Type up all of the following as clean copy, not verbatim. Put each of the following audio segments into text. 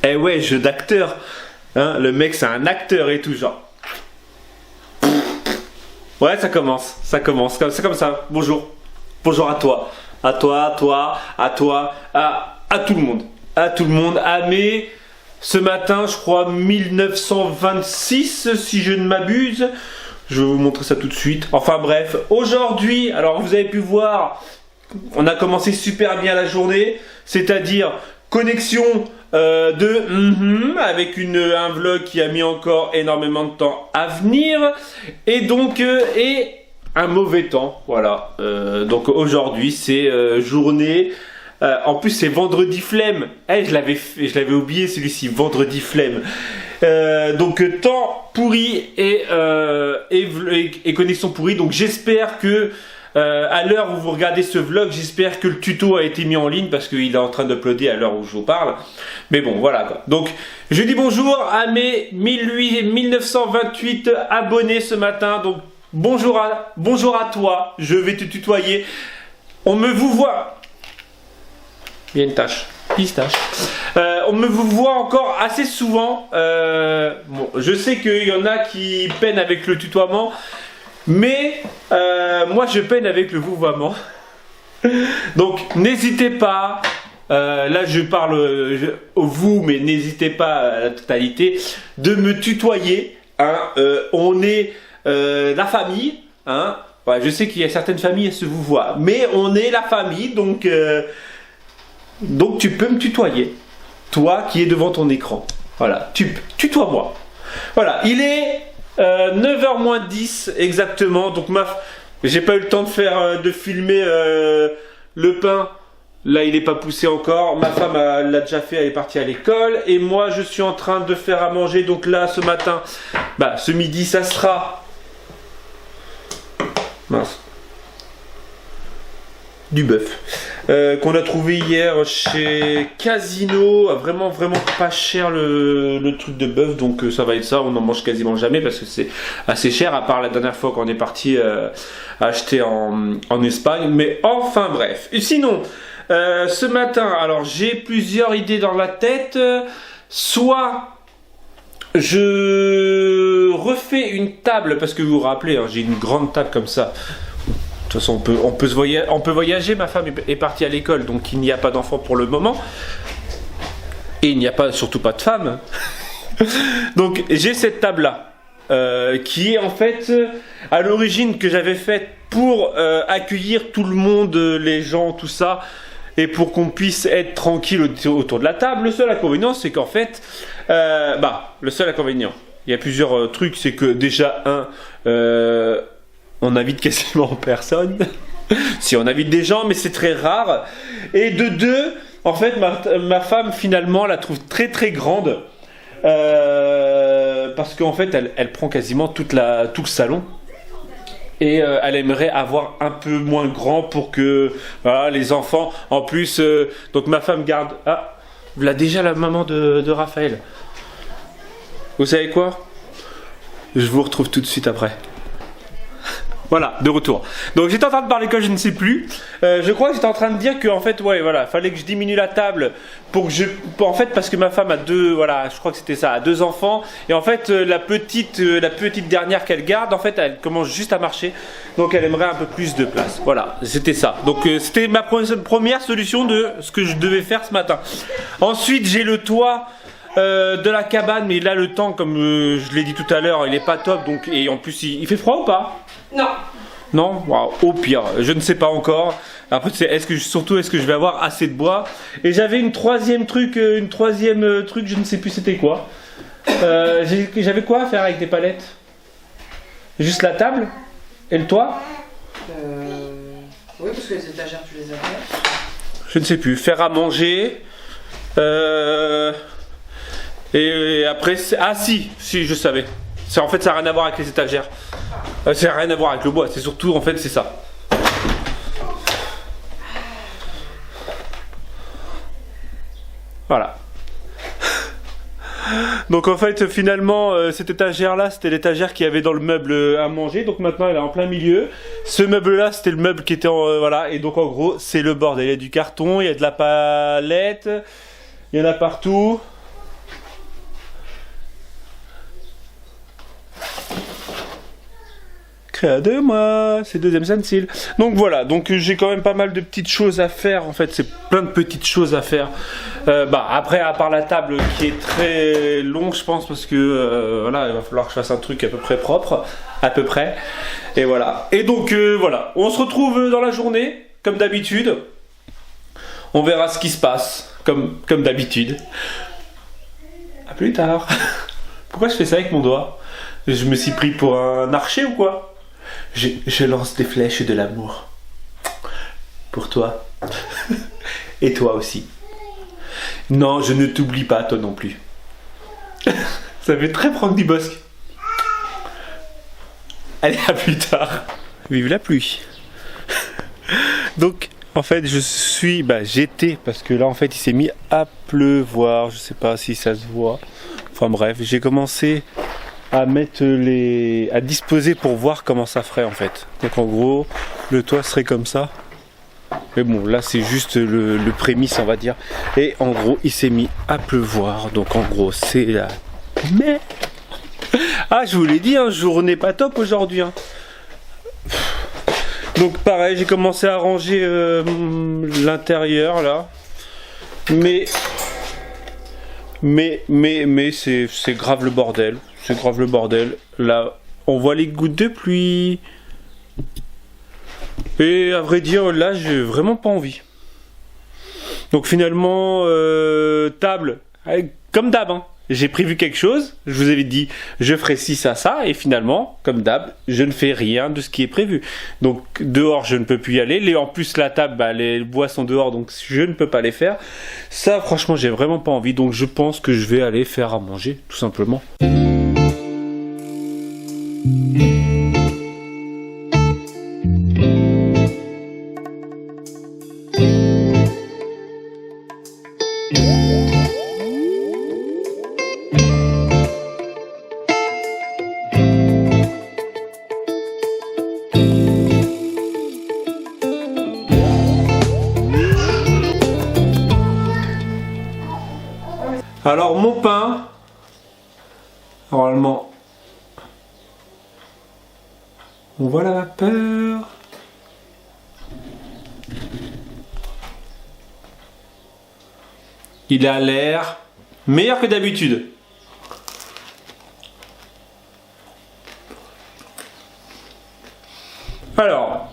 Eh ouais, jeu d'acteur. Hein, le mec, c'est un acteur et tout, genre. Ouais, ça commence. C'est comme ça. Bonjour. Bonjour à toi. À toi, à tout le monde. À tout le monde. À mes... Ce matin, je crois 1926, si je ne m'abuse. Je vais vous montrer ça tout de suite. Enfin bref, aujourd'hui, alors vous avez pu voir, on a commencé super bien la journée. C'est-à-dire connexion avec un vlog qui a mis encore énormément de temps à venir. Et donc, un mauvais temps, voilà. Donc aujourd'hui, c'est journée... en plus c'est vendredi flemme. Je l'avais oublié celui-ci, vendredi flemme. Donc temps pourri et connexion pourrie. Donc j'espère que à l'heure où vous regardez ce vlog, j'espère que le tuto a été mis en ligne parce qu'il est en train d'uploader à l'heure où je vous parle. Mais bon, voilà quoi. Donc je dis bonjour à mes 1928 abonnés ce matin. Donc bonjour à toi. Je vais te tutoyer. On me vous voit. Il y a une tâche. Pistache. On me vous voit encore assez souvent. Bon, je sais qu'il y en a qui peinent avec le tutoiement, mais moi je peine avec le vouvoiement. Donc n'hésitez pas. Là je parle au vous, mais n'hésitez pas à la totalité de me tutoyer. Hein. On est la famille. Hein. Ouais, je sais qu'il y a certaines familles qui se vous voient, mais on est la famille, donc tu peux me tutoyer, toi qui es devant ton écran. Voilà, tutoie-moi. Voilà, il est 9h moins 10 exactement. Donc j'ai pas eu le temps de filmer le pain. Là, il n'est pas poussé encore. Ma femme l'a déjà fait, elle est partie à l'école. Et moi, je suis en train de faire à manger. Donc là, ce matin, ce midi, ça sera... Mince. Du bœuf qu'on a trouvé hier chez Casino, vraiment pas cher le truc de bœuf, donc ça va être ça. On n'en mange quasiment jamais parce que c'est assez cher, à part la dernière fois qu'on est parti acheter en Espagne, mais enfin bref. Et sinon ce matin, alors j'ai plusieurs idées dans la tête. Soit je refais une table, parce que vous vous rappelez, hein, j'ai une grande table comme ça. De toute façon, on peut voyager. Ma femme est partie à l'école, donc il n'y a pas d'enfant pour le moment. Et il n'y a surtout pas de femme. Donc j'ai cette table-là, qui est en fait à l'origine que j'avais faite pour accueillir tout le monde, les gens, tout ça, et pour qu'on puisse être tranquille autour de la table. Le seul inconvénient, c'est qu'en fait, le seul inconvénient, il y a plusieurs trucs, c'est que déjà on invite quasiment personne. Si on invite des gens, mais c'est très rare. Et de deux, en fait, ma femme finalement la trouve très très grande, parce qu'en fait, elle prend quasiment tout le salon. Et elle aimerait avoir un peu moins grand pour que les enfants. En plus, donc ma femme garde. Ah, voilà déjà la maman de Raphaël. Vous savez quoi? Je vous retrouve tout de suite après. Voilà, de retour. Donc j'étais en train de parler que je ne sais plus. Je crois que j'étais en train de dire que en fait, fallait que je diminue la table pour que parce que ma femme a je crois que c'était ça, a 2 enfants. Et en fait, la petite dernière qu'elle garde, en fait, elle commence juste à marcher. Donc elle aimerait un peu plus de place. Voilà, c'était ça. Donc c'était ma première solution de ce que je devais faire ce matin. Ensuite, j'ai le toit de la cabane, mais là le temps, comme je l'ai dit tout à l'heure, il est pas top. Donc, et en plus, il fait froid ou pas? Non. Non, wow, au pire, je ne sais pas encore. Après, est-ce que je vais avoir assez de bois? Et j'avais une troisième truc, je ne sais plus c'était quoi. J'avais quoi à faire avec des palettes? Juste la table et le toit? Oui, parce que les étagères, tu les as fait. Je ne sais plus. Faire à manger. Et après, si, je savais. En fait, ça n'a rien à voir avec les étagères. Ça n'a rien à voir avec le bois, c'est surtout, en fait, c'est ça. Voilà. Donc en fait, finalement, cette étagère-là, c'était l'étagère qu'il y avait dans le meuble à manger. Donc maintenant, elle est en plein milieu. Ce meuble-là, c'était le meuble qui était voilà. Et donc en gros, c'est le bordel. Il y a du carton, il y a de la palette. Il y en a partout. Créa de moi, c'est deuxième stencil. Donc voilà, donc j'ai quand même pas mal de petites choses à faire. En fait, c'est plein de petites choses à faire. Après, à part la table qui est très longue, je pense, parce que voilà, il va falloir que je fasse un truc à peu près propre, à peu près. Et voilà. Et donc voilà, on se retrouve dans la journée, comme d'habitude. On verra ce qui se passe, comme d'habitude. À plus tard. Pourquoi je fais ça avec mon doigt? Je me suis pris pour un archer ou quoi? Je lance des flèches de l'amour. Pour toi. Et toi aussi. Non, je ne t'oublie pas, toi non plus. Ça fait très Franck Dubosc. Allez, à plus tard. Vive la pluie. Donc, en fait, j'étais, parce que là, en fait, il s'est mis à pleuvoir. Je sais pas si ça se voit. Enfin bref, j'ai commencé à mettre à disposer pour voir comment ça ferait en fait. Donc en gros, le toit serait comme ça. Mais bon, là c'est juste le prémisse on va dire. Et en gros, il s'est mis à pleuvoir. Donc en gros, c'est la merde. Ah, je vous l'ai dit, hein, journée pas top aujourd'hui. Hein. Donc pareil, j'ai commencé à ranger l'intérieur là. Mais c'est grave le bordel. C'est grave le bordel. Là, on voit les gouttes de pluie. Et à vrai dire, là, j'ai vraiment pas envie. Donc finalement, table, comme d'hab, hein. J'ai prévu quelque chose. Je vous avais dit, je ferai ci, ça, ça. Et finalement, comme d'hab, je ne fais rien de ce qui est prévu. Donc dehors, je ne peux plus y aller. En plus, la table, les bois sont dehors, donc je ne peux pas les faire. Ça, franchement, j'ai vraiment pas envie. Donc je pense que je vais aller faire à manger, tout simplement. Alors mon pain, normalement, on voit la vapeur. Il a l'air meilleur que d'habitude. Alors,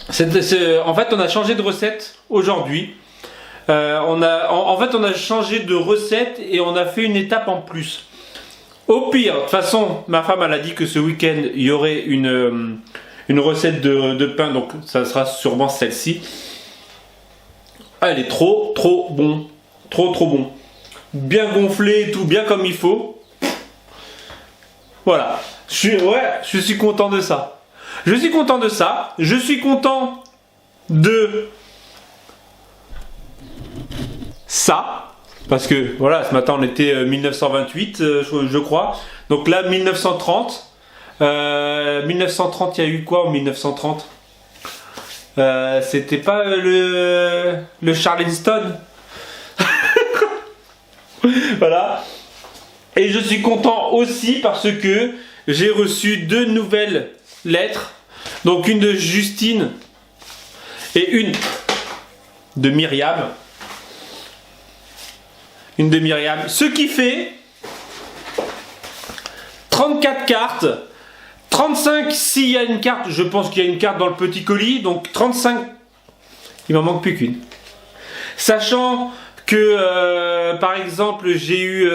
en fait on a changé de recette aujourd'hui. On a changé de recette et on a fait une étape en plus. Au pire, de toute façon, ma femme elle a dit que ce week-end il y aurait une recette de pain, donc ça sera sûrement celle-ci. Elle est trop bon, trop bon, bien gonflé et tout, bien comme il faut. Voilà, je suis content de ça. Je suis content de ça, parce que voilà, ce matin on était 1928 je crois, donc là 1930 il y a eu quoi en 1930? C'était pas le Charleston. Voilà, et je suis content aussi parce que j'ai reçu 2 nouvelles lettres, donc une de Justine et une de Myriam. Ce qui fait 34 cartes, 35 s'il y a une carte, je pense qu'il y a une carte dans le petit colis, donc 35, il m'en manque plus qu'une. Sachant que, par exemple, j'ai eu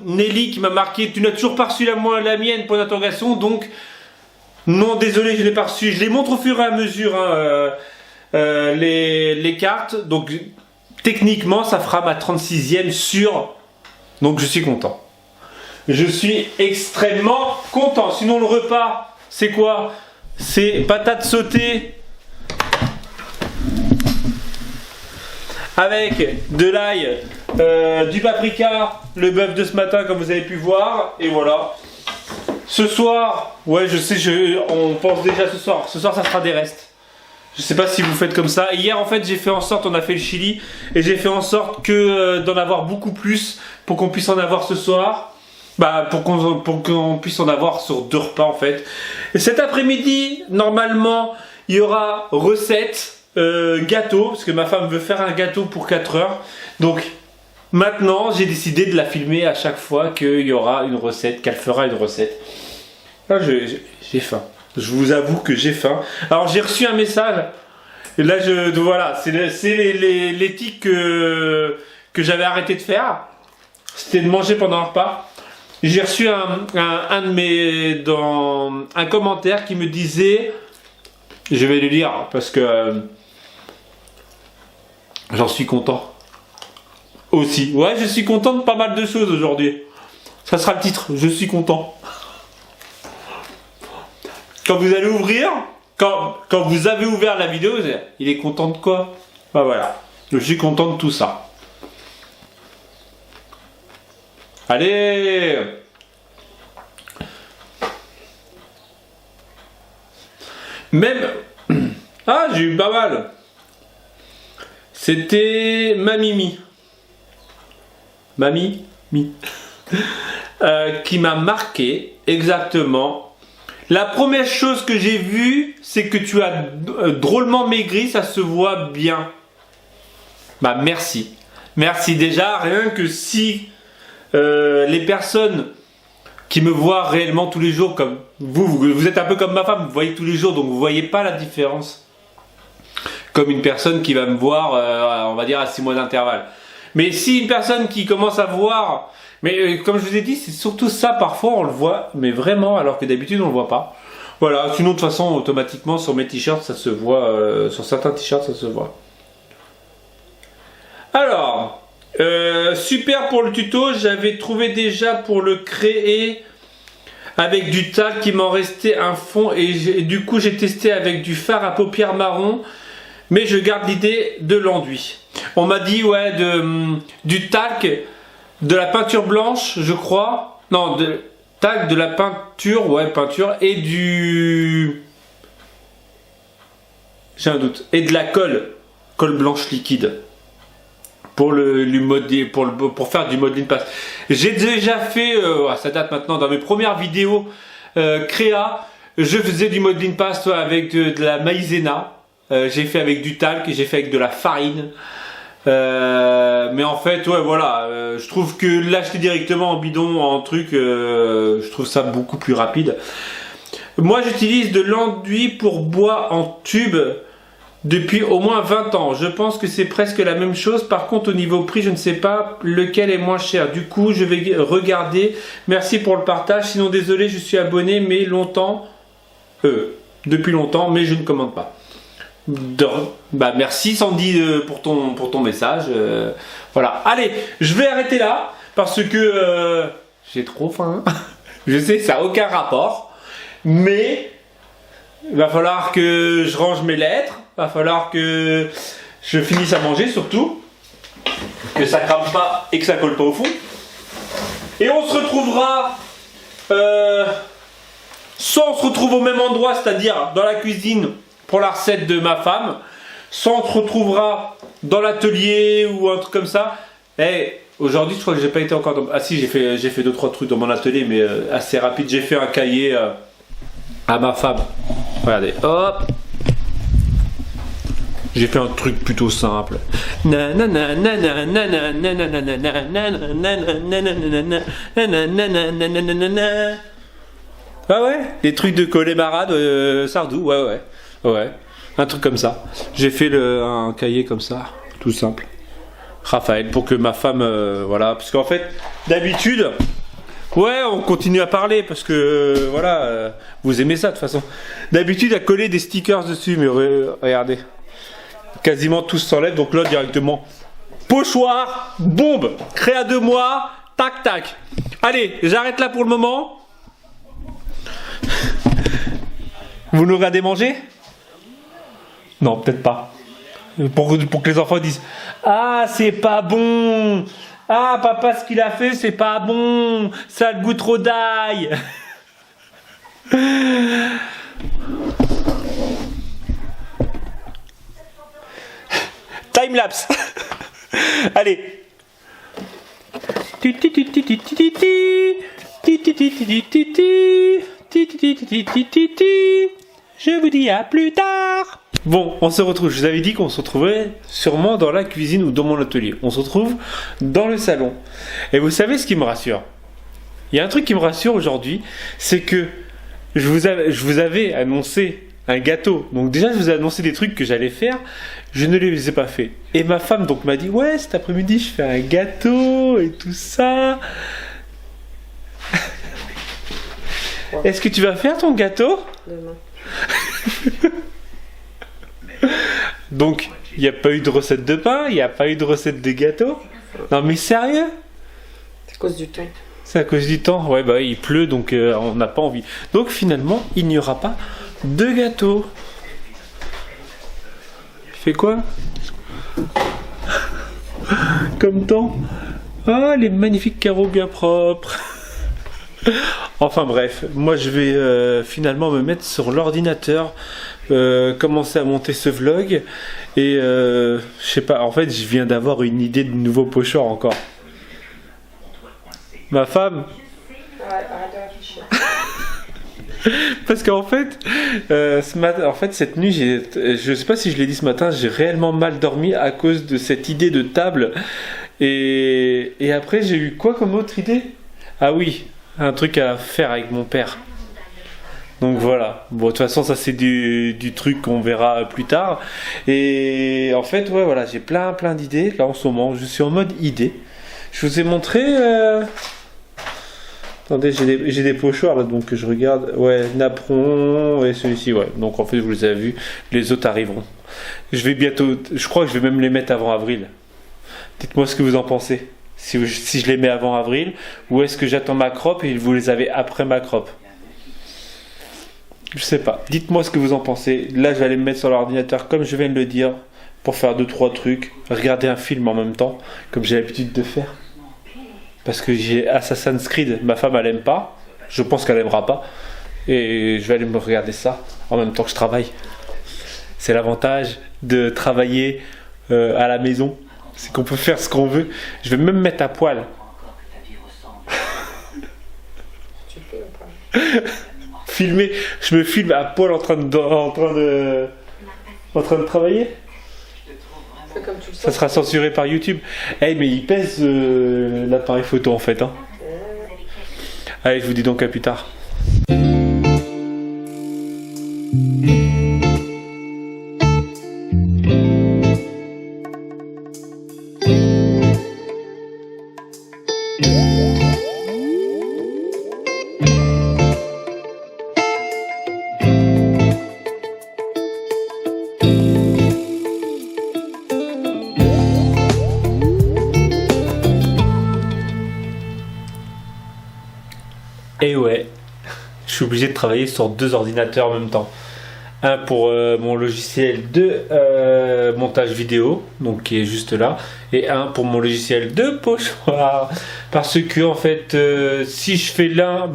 Nelly qui m'a marqué « Tu n'as toujours pas reçu la mienne, point d'interrogation », donc non, désolé, je l'ai pas reçu. Je les montre au fur et à mesure, hein, les cartes, donc... Techniquement, ça fera ma 36e sûre. Donc je suis content. Je suis extrêmement content. Sinon le repas, c'est quoi? C'est patates sautées avec de l'ail, du paprika, le bœuf de ce matin comme vous avez pu voir. Et voilà. Ce soir, ouais je sais, on pense déjà ce soir. Ce soir ça sera des restes. Je sais pas si vous faites comme ça. Hier en fait j'ai fait en sorte, on a fait le chili et j'ai fait en sorte que d'en avoir beaucoup plus pour qu'on puisse en avoir ce soir. Bah pour qu'on puisse en avoir sur 2 repas en fait. Et cet après-midi normalement il y aura recette gâteau parce que ma femme veut faire un gâteau pour 4 heures. Donc maintenant j'ai décidé de la filmer à chaque fois qu'il y aura une recette, qu'elle fera une recette. Là j'ai faim. Je vous avoue que j'ai faim. Alors j'ai reçu un message. Et là voilà, c'est les tics que j'avais arrêté de faire. C'était de manger pendant un repas. J'ai reçu un commentaire qui me disait, je vais le lire parce que j'en suis content. Aussi. Ouais, je suis content de pas mal de choses aujourd'hui. Ça sera le titre. Je suis content. Quand vous allez ouvrir, quand vous avez ouvert la vidéo, vous allez, il est content de quoi? Bah voilà, je suis content de tout ça. Allez! Même... Ah, j'ai eu pas mal. C'était Mamimi. Mamie Mi. Qui m'a marqué exactement. La première chose que j'ai vue, c'est que tu as drôlement maigri, ça se voit bien. Bah merci. Merci déjà, rien que si les personnes qui me voient réellement tous les jours, comme vous êtes un peu comme ma femme, vous voyez tous les jours, donc vous voyez pas la différence. Comme une personne qui va me voir, on va dire à 6 mois d'intervalle. Mais si une personne qui commence à voir... Mais comme je vous ai dit, c'est surtout ça, parfois on le voit, mais vraiment, alors que d'habitude on le voit pas. Voilà, sinon de toute façon, automatiquement sur mes t-shirts, ça se voit, sur certains t-shirts, ça se voit. Alors, super pour le tuto, j'avais trouvé déjà pour le créer avec du talc, qui m'en restait un fond, et du coup j'ai testé avec du fard à paupières marron, mais je garde l'idée de l'enduit. On m'a dit, ouais, du talc... De la peinture blanche, je crois. Non, de la peinture, ouais, peinture. Et du... J'ai un doute. Et de la colle blanche liquide. Pour pour faire du modeling paste. J'ai déjà fait, ça date maintenant, dans mes premières vidéos créa, je faisais du modeling paste avec de la maïzena. J'ai fait avec du talc, j'ai fait avec de la farine. Mais en fait ouais voilà, je trouve que l'acheter directement en bidon en truc, je trouve ça beaucoup plus rapide. Moi j'utilise de l'enduit pour bois en tube depuis au moins 20 ans. Je pense que c'est presque la même chose. Par contre au niveau prix je ne sais pas lequel est moins cher. Du coup je vais regarder. Merci pour le partage. Sinon désolé, je suis abonné mais depuis longtemps, mais je ne commande pas. Bah merci Sandy pour ton message. Voilà, allez, je vais arrêter là parce que j'ai trop faim. Je sais, ça n'a aucun rapport, mais il va falloir que je range mes lettres, il va falloir que je finisse à manger surtout, que ça crame pas et que ça colle pas au fond. Et on se retrouvera soit on se retrouve au même endroit, c'est-à-dire dans la cuisine pour la recette de ma femme, soit on se retrouvera dans l'atelier ou un truc comme ça. Et aujourd'hui je crois que j'ai pas été encore dans... Ah si, j'ai fait 2-3 trucs dans mon atelier, mais assez rapide. J'ai fait un cahier à ma femme. Regardez, hop, j'ai fait un truc plutôt simple. Ah ouais, des trucs de Connemara de Sardou, ouais, un truc comme ça. J'ai fait un cahier comme ça, tout simple. Raphaël, pour que ma femme, voilà, parce qu'en fait, d'habitude, ouais, on continue à parler parce que, voilà, vous aimez ça de toute façon. D'habitude, à coller des stickers dessus, mais regardez, quasiment tous s'enlèvent, donc là, directement, pochoir, bombe, créa 2 mois, tac, tac. Allez, j'arrête là pour le moment. Vous nous regardez manger? Non, peut-être pas. Pour que les enfants disent « Ah, c'est pas bon! Ah, papa, ce qu'il a fait, c'est pas bon! Ça a le goût trop d'ail! » Timelapse. Allez. Je vous dis à plus tard. Bon, on se retrouve. Je vous avais dit qu'on se retrouverait sûrement dans la cuisine ou dans mon atelier. On se retrouve dans le salon. Et vous savez ce qui me rassure? Il y a un truc qui me rassure aujourd'hui, c'est que je vous avais annoncé un gâteau. Donc déjà, je vous ai annoncé des trucs que j'allais faire. Je ne les ai pas fait. Et ma femme donc m'a dit, ouais, cet après-midi, je fais un gâteau et tout ça. Est-ce que tu vas faire ton gâteau? Demain. Donc, il n'y a pas eu de recette de pain, il n'y a pas eu de recette de gâteau. Non mais sérieux? C'est à cause du temps. C'est à cause du temps. Ouais, bah il pleut, donc on n'a pas envie. Donc finalement, il n'y aura pas de gâteau. Fais quoi? Comme temps. Ah, les magnifiques carreaux bien propres. Enfin bref, moi je vais finalement me mettre sur l'ordinateur, commencer à monter ce vlog et je sais pas, en fait je viens d'avoir une idée de nouveau pochoir encore. Ma femme. Arrête de réfléchir. Parce qu'en fait, ce matin, en fait cette nuit, je sais pas si je l'ai dit ce matin, j'ai réellement mal dormi à cause de cette idée de table et après j'ai eu quoi comme autre idée? Ah oui, un truc à faire avec mon père. Donc voilà. Bon, de toute façon, ça c'est du truc qu'on verra plus tard. Et en fait, ouais, voilà, j'ai plein d'idées. Là en ce moment, je suis en mode idée. Je vous ai montré. Attendez, j'ai des pochoirs là, donc je regarde. Ouais, napperon et celui-ci, ouais. Donc en fait, vous les avez vus. Les autres arriveront. Je vais bientôt. Je crois que je vais même les mettre avant avril. Dites-moi ce que vous en pensez. Si je les mets avant avril, ou est-ce que j'attends ma crop et vous les avez après ma crop? Je sais pas. Dites-moi ce que vous en pensez. Là, je vais aller me mettre sur l'ordinateur comme je viens de le dire pour faire 2-3 trucs. Regarder un film en même temps, comme j'ai l'habitude de faire. Parce que j'ai Assassin's Creed. Ma femme, elle aime pas. Je pense qu'elle aimera pas. Et je vais aller me regarder ça en même temps que je travaille. C'est l'avantage de travailler à la maison. C'est qu'on peut faire ce qu'on veut. Je vais même me mettre à poil. Tu peux ou pas? Filmer. Je me filme à poil en train de travailler. Fais comme tu le Ça sens. sera censuré par YouTube. Eh mais il pèse l'appareil photo en fait. Hein. Allez, je vous dis donc à plus tard. Et ouais, je suis obligé de travailler sur 2 ordinateurs en même temps. Un pour mon logiciel de montage vidéo, donc qui est juste là, et un pour mon logiciel de pochoir. Parce que en fait, si je fais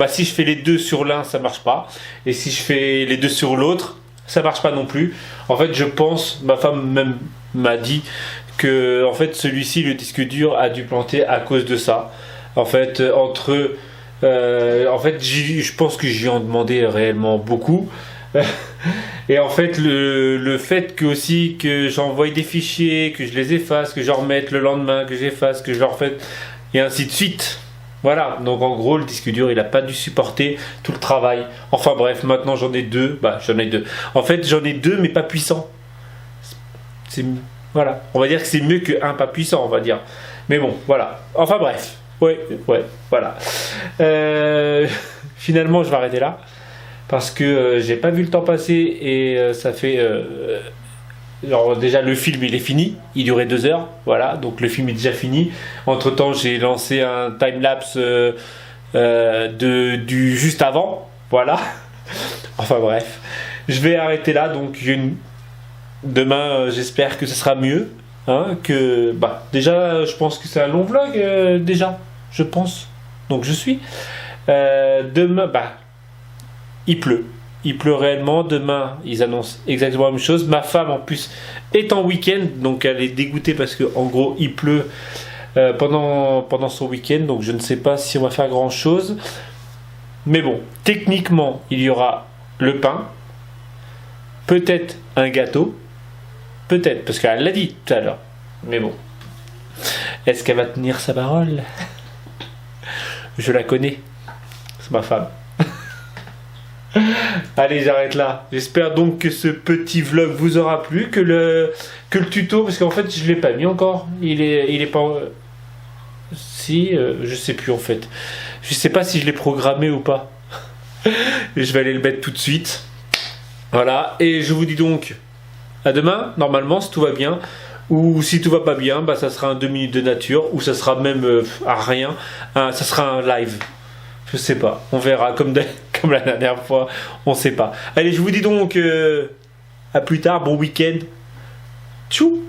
si je fais les deux sur l'un, ça marche pas, et si je fais les deux sur l'autre, ça marche pas non plus. En fait, je pense, ma femme même m'a dit que en fait celui-ci, le disque dur, a dû planter à cause de ça. En fait, je pense que j'y en demandé réellement beaucoup. Et en fait, le fait que aussi que j'envoie des fichiers, que je les efface, que j'en remette le lendemain, que j'efface, que je leur refais, et ainsi de suite. Voilà, donc en gros, le disque dur, il n'a pas dû supporter tout le travail. Enfin bref, maintenant j'en ai 2. J'en ai 2. En fait, j'en ai 2, mais pas puissants. Voilà, on va dire que c'est mieux qu'un pas puissant, on va dire. Mais bon, voilà. Enfin bref. Ouais, voilà. Finalement, je vais arrêter là parce que j'ai pas vu le temps passer et ça fait. Alors déjà le film il est fini, il durait 2 heures, voilà, donc le film est déjà fini. Entre temps, j'ai lancé un timelapse du juste avant, voilà. Enfin bref, je vais arrêter là. Donc demain, j'espère que ce sera mieux. Hein, déjà je pense que c'est un long vlog déjà, je pense, donc je suis demain, il pleut il pleut réellement. Demain, ils annoncent exactement la même chose. Ma femme, en plus, est en week-end, donc elle est dégoûtée parce que en gros, il pleut pendant son week-end. Donc je ne sais pas si on va faire grand-chose. Mais bon, techniquement, il y aura le pain, peut-être un gâteau, peut-être, parce qu'elle l'a dit tout à l'heure. Mais bon, est-ce qu'elle va tenir sa parole? Je la connais, c'est ma femme. Allez, j'arrête là. J'espère donc que ce petit vlog vous aura plu, que le tuto, parce qu'en fait je l'ai pas mis encore. Il est pas. Si, je sais plus en fait. Je sais pas si je l'ai programmé ou pas. Je vais aller le mettre tout de suite. Voilà. Et je vous dis donc à demain. Normalement, si tout va bien. Ou si tout va pas bien, bah ça sera un 2 minutes de nature. Ou ça sera même à rien. Ça sera un live. Je sais pas. On verra comme la dernière fois. On sait pas. Allez, je vous dis donc à plus tard. Bon week-end. Tchou.